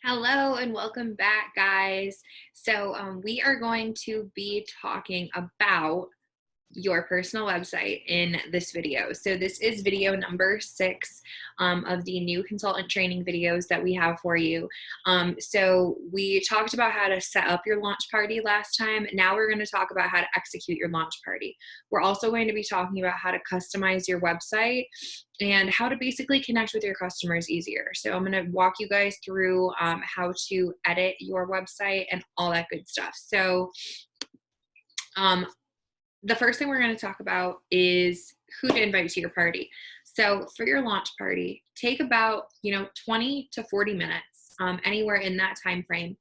Hello and welcome back, guys. We are going to be talking about your personal website in this video. So this is video number 6 of the new consultant training videos that we have for you. So we talked about how to set up your launch party last time. Now we're going to talk about how to execute your launch party. We're also going to be talking about how to customize your website and how to basically connect with your customers easier. So I'm going to walk you guys through how to edit your website and all that good stuff. The first thing we're going to talk about is who to invite to your party. So for your launch party, take about 20 to 40 minutes, anywhere in that time frame,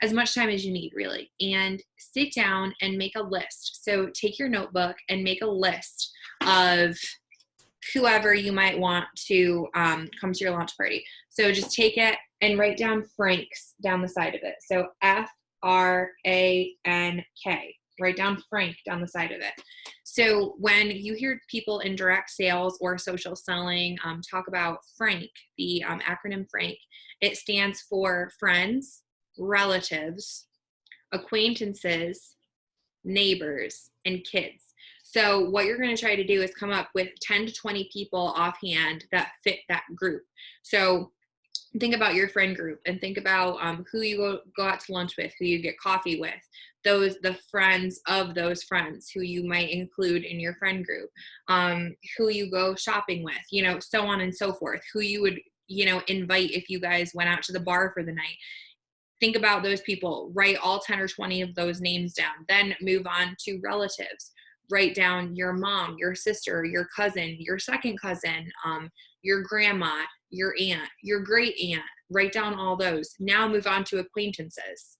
as much time as you need, really, and sit down and make a list. So take your notebook and make a list of whoever you might want to come to your launch party. So just take it and write down Franks down the side of it. So FRANK. Write down Frank down the side of it. So when you hear people in direct sales or social selling talk about FRANK, the acronym FRANK, it stands for friends, relatives, acquaintances, neighbors, and kids. So what you're going to try to do is come up with 10 to 20 people offhand that fit that group. So think about your friend group and think about who you go out to lunch with, who you get coffee with, the friends of those friends who you might include in your friend group, who you go shopping with, so on and so forth, who you would, invite if you guys went out to the bar for the night. Think about those people, write all 10 or 20 of those names down, then move on to relatives. Write down your mom, your sister, your cousin, your second cousin, your grandma, your aunt, your great aunt. Write down all those. Now move on to acquaintances.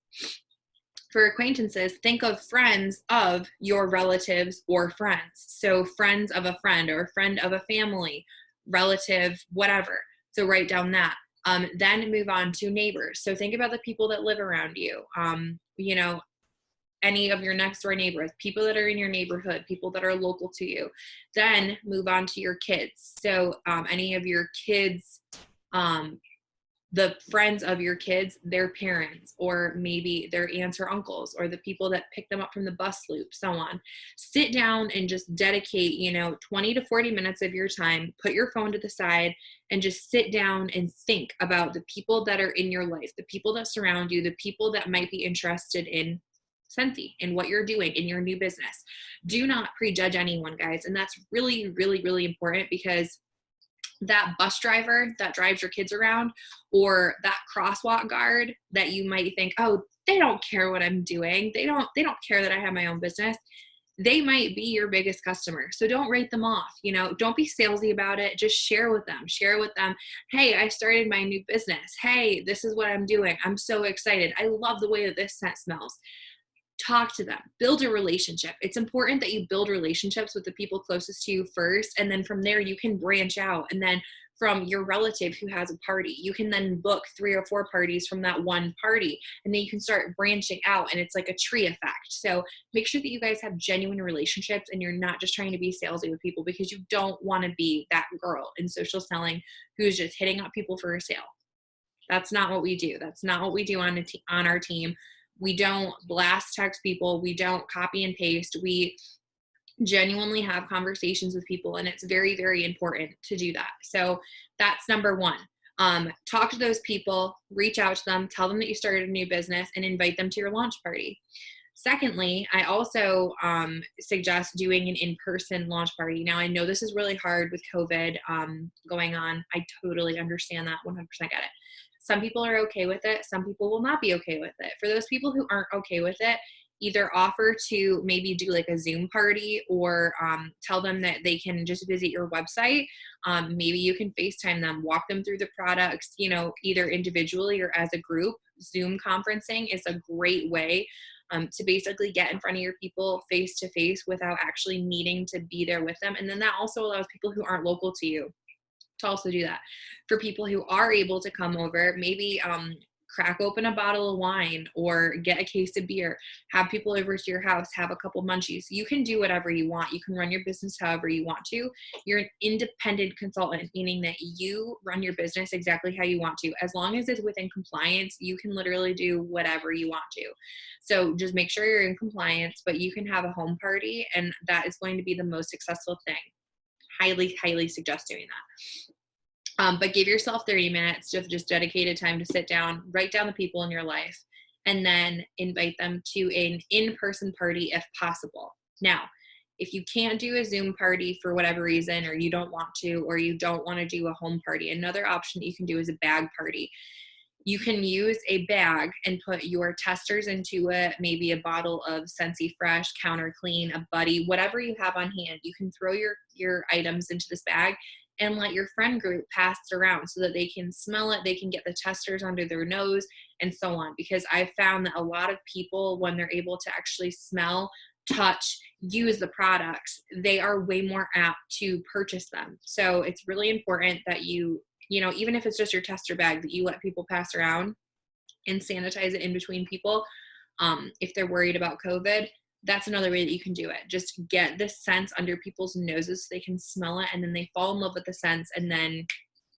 For acquaintances, think of friends of your relatives or friends. So friends of a friend or a friend of a family, relative, whatever. So write down that. Then move on to neighbors. So think about the people that live around you. Any of your next door neighbors, people that are in your neighborhood, people that are local to you. Then move on to your kids. So any of your kids, the friends of your kids, their parents, or maybe their aunts or uncles, or the people that pick them up from the bus loop, so on. Sit down and just dedicate, 20 to 40 minutes of your time, put your phone to the side, and just sit down and think about the people that are in your life, the people that surround you, the people that might be interested in Scentsy and what you're doing in your new business. Do not prejudge anyone, guys. And that's really, really, really important, because that bus driver that drives your kids around, or that crosswalk guard that you might think, oh, they don't care what I'm doing. They don't care that I have my own business. They might be your biggest customer. So don't write them off. Don't be salesy about it. Just share with them. Hey, I started my new business. Hey, this is what I'm doing. I'm so excited. I love the way that this scent smells. Talk to them, build a relationship. It's important that you build relationships with the people closest to you first. And then from there, you can branch out. And then from your relative who has a party, you can then book 3 or 4 parties from that one party. And then you can start branching out, and it's like a tree effect. So make sure that you guys have genuine relationships and you're not just trying to be salesy with people, because you don't want to be that girl in social selling who's just hitting up people for a sale. That's not what we do. That's not what we do on our team. We don't blast text people. We don't copy and paste. We genuinely have conversations with people, and it's very, very important to do that. So that's number 1. Talk to those people, reach out to them, tell them that you started a new business, and invite them to your launch party. Secondly, I also suggest doing an in-person launch party. Now, I know this is really hard with COVID going on. I totally understand that, 100% get it. Some people are okay with it. Some people will not be okay with it. For those people who aren't okay with it, either offer to maybe do like a Zoom party, or tell them that they can just visit your website. Maybe you can FaceTime them, walk them through the products, either individually or as a group. Zoom conferencing is a great way to basically get in front of your people face to face without actually needing to be there with them. And then that also allows people who aren't local to you to also do that. For people who are able to come over, maybe crack open a bottle of wine or get a case of beer, have people over to your house, have a couple munchies. You can do whatever you want. You can run your business however you want to. You're an independent consultant, meaning that you run your business exactly how you want to. As long as it's within compliance, you can literally do whatever you want to. So just make sure you're in compliance, but you can have a home party, and that is going to be the most successful thing. Highly, highly suggest doing that. But give yourself 30 minutes of just dedicated time to sit down, write down the people in your life, and then invite them to an in-person party if possible. Now, if you can't do a Zoom party for whatever reason, or you don't want to, or you don't want to do a home party, another option that you can do is a bag party. You can use a bag and put your testers into it, maybe a bottle of Scentsy Fresh, Counter Clean, a Buddy, whatever you have on hand. You can throw your items into this bag and let your friend group pass it around so that they can smell it, they can get the testers under their nose, and so on. Because I've found that a lot of people, when they're able to actually smell, touch, use the products, they are way more apt to purchase them. So it's really important that you know, even if it's just your tester bag, that you let people pass around and sanitize it in between people. If they're worried about COVID, that's another way that you can do it. Just get the scents under people's noses so they can smell it, and then they fall in love with the scents, and then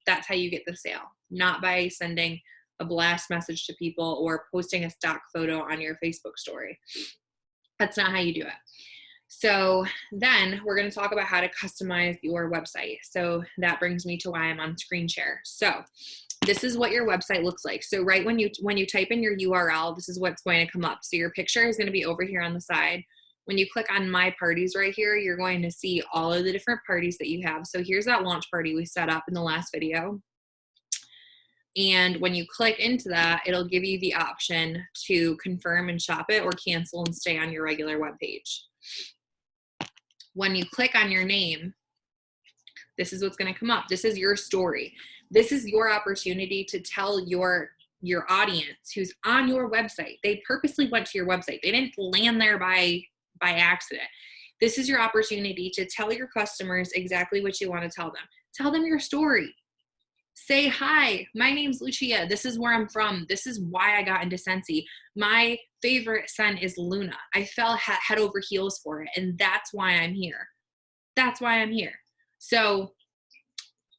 that's how you get the sale. Not by sending a blast message to people or posting a stock photo on your Facebook story. That's not how you do it. So then we're going to talk about how to customize your website. So that brings me to why I'm on screen share. So this is what your website looks like. So right when you type in your URL, this is what's going to come up. So your picture is going to be over here on the side. When you click on My Parties right here, you're going to see all of the different parties that you have. So here's that launch party we set up in the last video. And when you click into that, it'll give you the option to confirm and shop it, or cancel and stay on your regular web page. When you click on your name, this is what's going to come up. This is your story. This is your opportunity to tell your audience who's on your website. They purposely went to your website. They didn't land there by accident. This is your opportunity to tell your customers exactly what you want to tell them. Tell them your story. Say, hi, my name's Lucia. This is where I'm from. This is why I got into Scentsy. My favorite scent is Luna. I fell head over heels for it, and that's why I'm here. That's why I'm here. So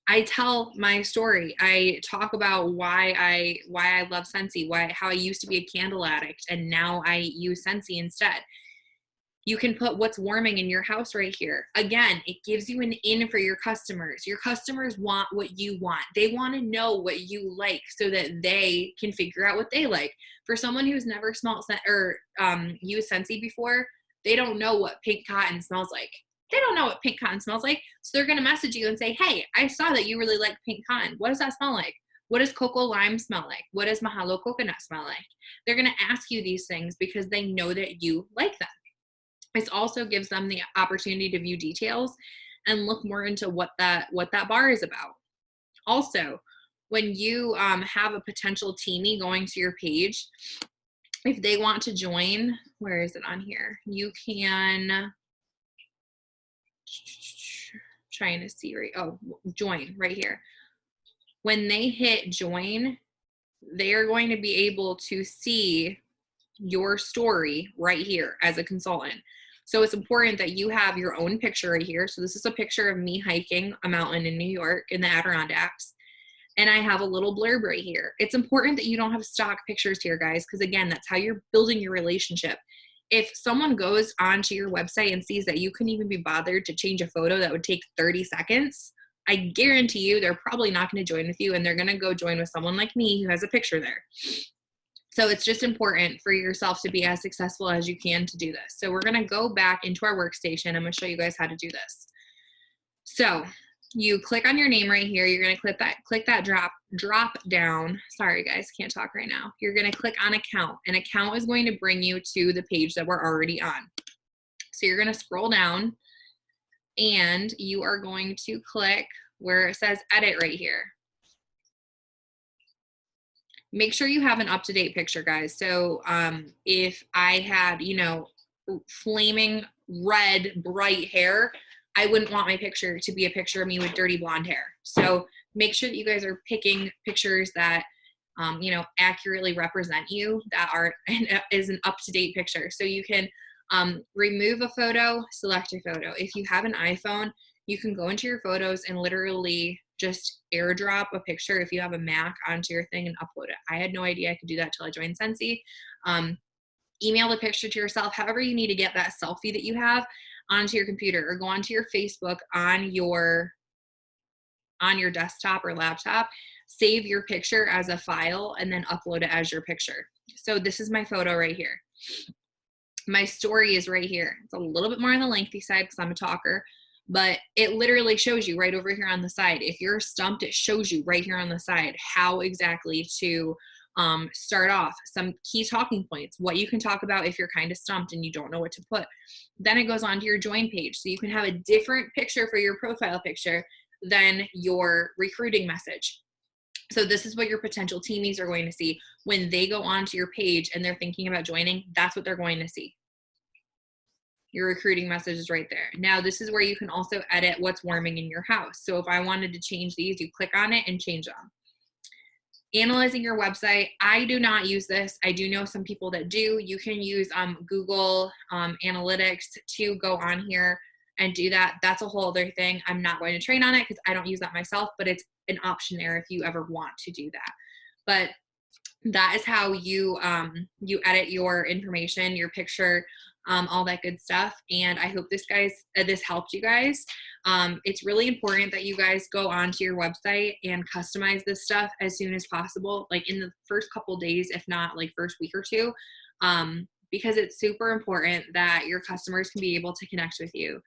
I tell my story. I talk about why I love Scentsy, how I used to be a candle addict, and now I use Scentsy instead. You can put what's warming in your house right here. Again, it gives you an in for your customers. Your customers want what you want. They want to know what you like so that they can figure out what they like. For someone who's never smelled or used Scentsy before, they don't know what pink cotton smells like. They don't know what pink cotton smells like. So they're going to message you and say, hey, I saw that you really like pink cotton. What does that smell like? What does cocoa lime smell like? What does mahalo coconut smell like? They're going to ask you these things because they know that you like them. This also gives them the opportunity to view details and look more into what that bar is about. Also, when you have a potential teamie going to your page, if they want to join, where is it on here? You can, trying to see join right here. When they hit join, they are going to be able to see your story right here as a consultant. So it's important that you have your own picture right here. So this is a picture of me hiking a mountain in New York in the Adirondacks. And I have a little blurb right here. It's important that you don't have stock pictures here, guys, because again, that's how you're building your relationship. If someone goes onto your website and sees that you couldn't even be bothered to change a photo that would take 30 seconds, I guarantee you they're probably not going to join with you, and they're going to go join with someone like me who has a picture there. So it's just important for yourself to be as successful as you can to do this. So we're going to go back into our workstation. I'm going to show you guys how to do this. So you click on your name right here. You're going to click that drop down. Sorry guys, can't talk right now. You're going to click on account. An account is going to bring you to the page that we're already on. So you're going to scroll down and you are going to click where it says edit right here. Make sure you have an up-to-date picture, guys. So if I had, flaming red, bright hair, I wouldn't want my picture to be a picture of me with dirty blonde hair. So make sure that you guys are picking pictures that you know, accurately represent you, that are is an up-to-date picture. So you can remove a photo, select a photo. If you have an iPhone, you can go into your photos and literally just airdrop a picture if you have a Mac onto your thing and upload it. I had no idea I could do that till I joined Scentsy. Email the picture to yourself, however you need to get that selfie that you have onto your computer, or go onto your Facebook on your desktop or laptop, save your picture as a file, and then upload it as your picture. So this is my photo right here. My story is right here. It's a little bit more on the lengthy side because I'm a talker, but it literally shows you right over here on the side. If you're stumped, it shows you right here on the side how exactly to start off, some key talking points, what you can talk about if you're kind of stumped and you don't know what to put. Then it goes on to your join page. So you can have a different picture for your profile picture than your recruiting message. So this is what your potential teamies are going to see when they go onto your page and they're thinking about joining. That's what they're going to see. Your recruiting message is right there. Now, this is where you can also edit what's warming in your house. So if I wanted to change these, you click on it and change them. Analyzing your website. I do not use this. I do know some people that do. You can use Google Analytics to go on here and do that. That's a whole other thing. I'm not going to train on it because I don't use that myself, but it's an option there if you ever want to do that. But that is how you you edit your information, your picture, all that good stuff. And I hope this helped you guys. It's really important that you guys go onto your website and customize this stuff as soon as possible, like in the first couple days, if not like first week or two, because it's super important that your customers can be able to connect with you.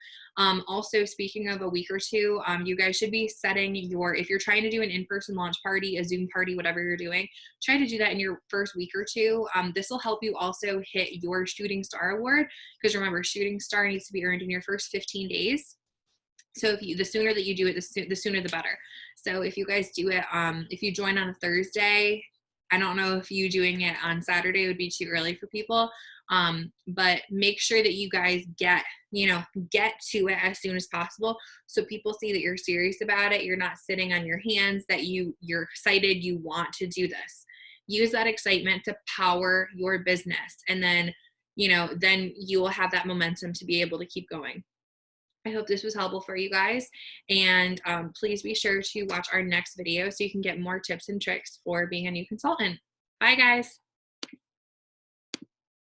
Also, speaking of a week or two, you guys should be setting if you're trying to do an in-person launch party, a Zoom party, whatever you're doing, try to do that in your first week or two. This will help you also hit your Shooting Star Award, because remember, Shooting Star needs to be earned in your first 15 days. So the sooner that you do it, the sooner the better. So if you guys do it, if you join on a Thursday, I don't know if you doing it on Saturday would be too early for people. But make sure that you guys get to it as soon as possible, so people see that you're serious about it. You're not sitting on your hands, that you're excited, you want to do this. Use that excitement to power your business, and then you will have that momentum to be able to keep going. I hope this was helpful for you guys, and please be sure to watch our next video so you can get more tips and tricks for being a new consultant. Bye guys.